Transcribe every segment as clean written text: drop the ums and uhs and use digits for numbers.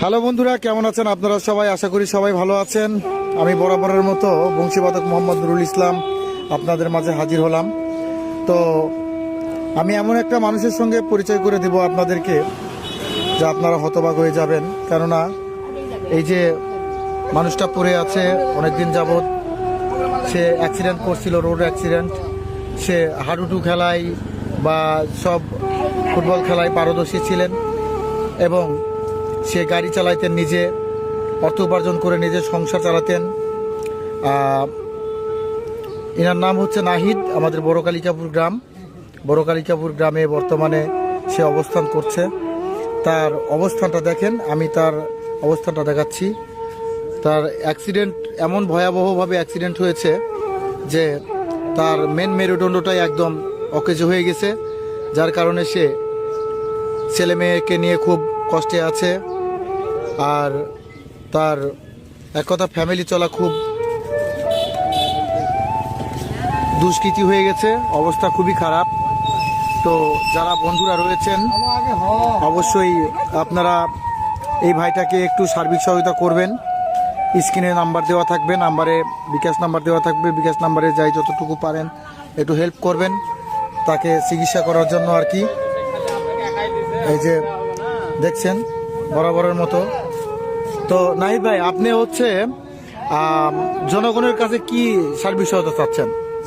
Hello বন্ধুরা, কেমন আছেন আপনারা সবাই? আশা করি সবাই ভালো আছেন। আমি বরাবরের মতো বংশীবাদক মোহাম্মদ নুরুল ইসলাম আপনাদের মাঝে হাজির হলাম। তো আমি এমন একটা মানুষের সঙ্গে পরিচয় করে দেব আপনাদেরকে, যা আপনারা হতবাক হয়ে যাবেন। কেননা এই যে মানুষটা পড়ে আছে অনেকদিন যাবৎ, সে অ্যাক্সিডেন্ট করছিল, রোড অ্যাক্সিডেন্ট। সে হাডুডু খেলায় বা সব ফুটবল খেলায় পারদর্শী ছিলেন এবং সে গাড়ি চালাইতেন, নিজে অর্থ উপার্জন করে নিজের সংসার চালাতেন। এনার নাম হচ্ছে নাহিদ। আমাদের বড় কালিকাপুর গ্রামে বর্তমানে সে অবস্থান করছে। তার অবস্থানটা দেখেন, আমি তার অবস্থানটা দেখাচ্ছি। তার অ্যাক্সিডেন্ট এমন ভয়াবহভাবে অ্যাক্সিডেন্ট হয়েছে যে তার মেন মেরুদণ্ডটাই একদম অকেজো হয়ে গেছে, যার কারণে সে ছেলে মেয়েকে নিয়ে খুব কষ্টে আছে। আর তার এক কথা ফ্যামিলি চলা খুব দুষ্কৃতি হয়ে গেছে, অবস্থা খুবই খারাপ। তো যারা বন্ধুরা রয়েছেন অবশ্যই আপনারা এই ভাইটাকে একটু সার্বিক সহায়তা করবেন। স্ক্রিনে নাম্বার দেওয়া থাকবে, নাম্বারে বিকাশ নাম্বার দেওয়া থাকবে, বিকাশ নাম্বারে যাই যতটুকু পারেন একটু হেল্প করবেন তাকে চিকিৎসা করার জন্য আর কি। এই যে দেখছেন বরাবরের মতো। তো নাহিদ ভাই, আপনি হচ্ছে জনগণের কাছে কি সার্বিক সহায়তা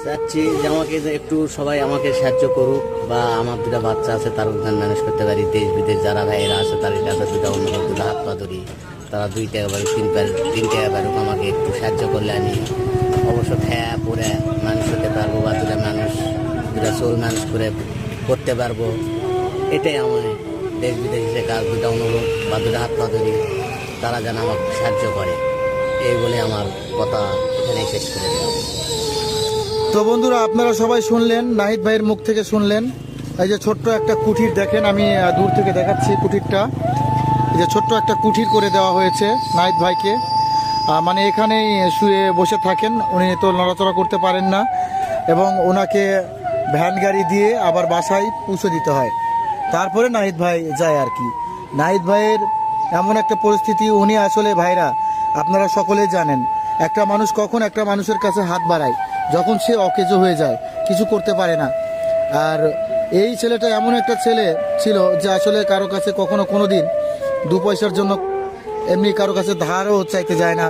চাচ্ছি যে আমাকে যে একটু সবাই আমাকে সাহায্য করুক, বা আমার দুটা বাচ্চা আছে তার উদ্ধার ম্যানেজ করতে পারি। দেশ বিদেশ যারা ভাইয়েরা আছে তাদের কাছে দুটা অন্য দুটা হাত পা ধরি, তারা 2 টাকা বারুক 3 টাকা বারুক আমাকে একটু সাহায্য করলে আমি অবশ্য খেয়া পরে মানুষ হতে পারবো, বা দুটা চোল মানুষ করতে পারবো। এটাই আমার দেশ বিদেশে কাজ, দুটা অনুরোধ বা দুটা হাত পা ধরি, তারা যেন আমাকে সাহায্য করে। এই বলে আমার কথা এখানেই শেষ করে দেওয়া। তো বন্ধুরা, আপনারা সবাই শুনলেন, নাহিদ ভাইয়ের মুখ থেকে শুনলেন। এই যে ছোট্ট একটা কুঠির দেখেন, আমি দূর থেকে দেখাচ্ছি কুঠিরটা। এই যে ছোট্ট একটা কুঠির করে দেওয়া হয়েছে নাহিদ ভাইকে। মানে এখানেই শুয়ে বসে থাকেন, উনি তো নড়াচড়া করতে পারেন না, এবং ওনাকে ভ্যান গাড়ি দিয়ে আবার বাসায় পৌঁছে দিতে হয়, তারপরে নাহিদ ভাই যায় আর কি। নাহিদ ভাইয়ের এমন একটা পরিস্থিতি, উনি আসলে ভাইরা আপনারা সকলেই জানেন, একটা মানুষ কখন একটা মানুষের কাছে হাত বাড়ায় যখন সে অকেজো হয়ে যায়, কিছু করতে পারে না। আর এই ছেলেটা এমন একটা ছেলে ছিল যে আসলে কারো কাছে কখনো কোনো দিন 2 পয়সার জন্য এমনি কারো কাছে ধারও চাইতে যায় না,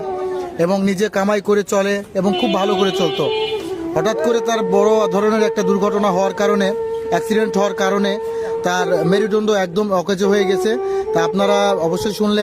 এবং নিজে কামাই করে চলে এবং খুব ভালো করে চলতো। হঠাৎ করে তার বড় ধরনের একটা দুর্ঘটনা হওয়ার কারণে, অ্যাক্সিডেন্ট হওয়ার কারণে তার মেরুদণ্ড একদম অকেজো হয়ে গেছে। তা আপনারা অবশ্যই শুনলেন।